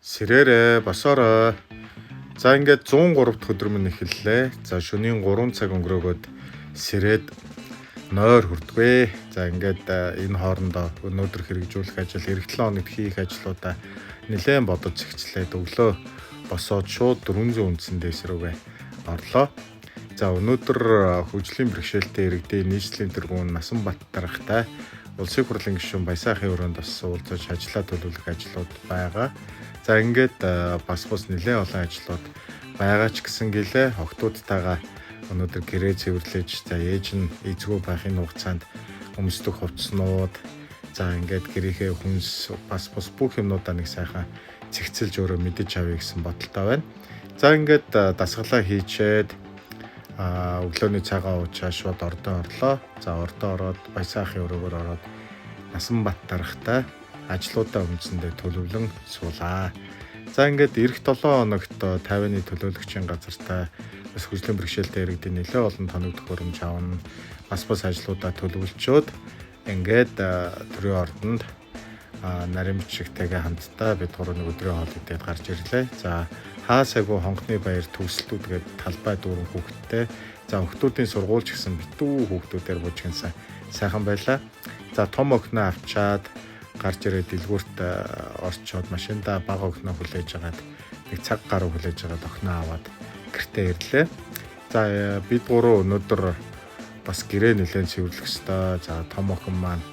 Сэрээрээ босоорой. За ингээд 103 дахь өдөр минь эхэллээ. За шөнийн 3 цаг өнгөрөөгөөд сэрээд нойр хүрдвэ. За ингээд энэ хоорондоо өнөөдөр хэрэгжүүлэх ажил, эх 7 хоногт хийх ажлуудаа нэлээд бодож зэгцлээд өглөө босоод шууд 400 үндсэн дэс рүүгээ орлоо. За өнөөдөр хөгжлийн бэрхшээлтэй иргэдийн нийслэлийн тэргүүн Насанбат дарагтай Улсын хурлын гишүүн Баясаахын өрөөнд бас уулзаж ажиллаа төлөвлөх ажлууд байгаа. За ингээд бас нэлээд олон ажлууд байгаа ч гэсэн гэлээ охтуудтайгаа өнөөдөр гэрээ цэвэрлэж за ээж нь эзгүй байхын хугацаанд өмсдөх хувцснууд за ингээд гэрийнхээ хүнс бас бүх юмнуудаа нэг сайхан цэгцэлж өөрөө мэдэж авъя гэсэн бодолтой байна. За ингээд дасгалаа хийчээд өглөөний цагаа уучаа шууд ордон орлоо. За ордон ороод Баясаахын өрөөгөр ороод Насанбат дарагтай ажлуудаа үндсэндээ төлөвлөн суулаа. За ингээд эх 7 хоногт 50-ны төлөөлөгчийн газартай бас хөгжлийн бэрхшээлтэй иргэдийн нэлээд олон тоног төхөөрөмж авна. Бас ажлуудаа төлөвлөчөөд ингээд төрийн ордонд наримчигтэйгээ хамтдаа бид гурав нэг өдрийн хоол идээд гарч ирлээ. За хаасайгүй хонгоны баяр төгслүүд гээд талбай дүүрэн хүүхдтэй. За охтуудын сургуульч гэсэн битүү хүүхдүүдээр бужигнсан сайхан байлаа. За том охиноо авчаад гарч ирээд дэлгүүрт орчоод машиндаа бага охиноо хүлээж агаад нэг цаг гаруй хүлээж агаад охиноо аваад гэртээ ирлээ. За бид гурав өнөөдөр бас гэрээ нэлээд цэвэрлэх ёстой. За том охин маань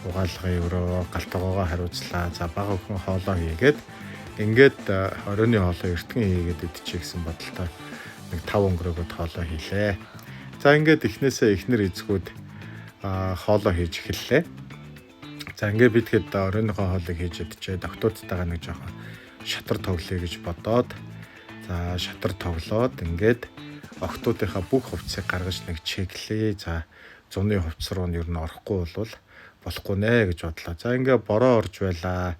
угаалгын өрөө галтгоогоо хариуцлаа. За бага охин хоолоо хийгээд ингээд оройны хоолоо эртхэн хийгээд идчихье гэсэн бодолтой нэг 5 өнгөрөөгөө хоолоо хийлээ. За ингээд эхнээсээ эхнэр эзгүүд хоолоо хийж эхэллээ. За ингээд бид хэд оройныхоо хоолыг хийж идчихээ доктортойгоо нэг жоохон шатар тоглоё гэж бодоод за шатар тоглоод ингээд охтуудынхаа бүх хувцсыг гаргаж нэг чеклээ. За зуны хувцс руу нь ер нь орохгүй бол болохгүй нэ гэж бодлоо. За ингээд бороо орж байлаа.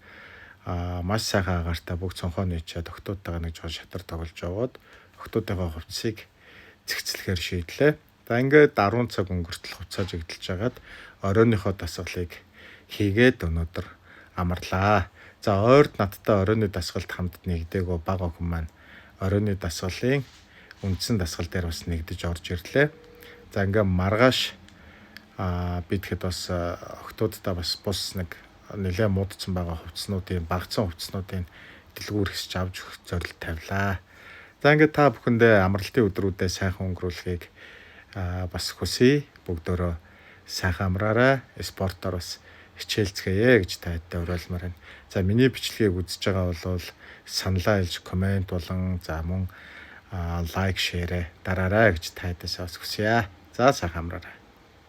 Маш сайхан агаартай бүх цонхоо нийчээд охтуудтайгаа нэг жоохон шатар тоглож яваад охтуудынхаа хувцсыг цэгцлэхээр шийдлээ. За ингээд 10 цаг өнгөртөл хувцаа жигдэлж хагаад оройныхоо дасгалыг хийгээд өнөөдөр амарлаа. За ойрд надтай оройны дасгалд хамт нэгдээгөө бага охин маань оройны дасгалын үндсэн дасгал дээр бас нэгдэж орж ирлээ. За ингээд маргааш бид хэд бас охтуудтай бас бус нэг нэлээд муудсан байгаа хувцснуудын багцсан хувцснуудын дэлгүүр хэсэж авч өгөх зорилт тавилаа. За ингээд та бүхэндээ амралтын өдрүүдэд сайхан өнгөрүүлэхийг бас хүсье. Бүгдөө сайхан амраарай. Спортоор бас хичээлцгээе гэж та хэдтэй уриалмаар байна. За миний бичлэгийг үзэж байгаа бол саналаа хэлж комент болон за мөн лайк шеэрэ дараарай гэж та хэдээс бас хүсье. За сайхан амраарай.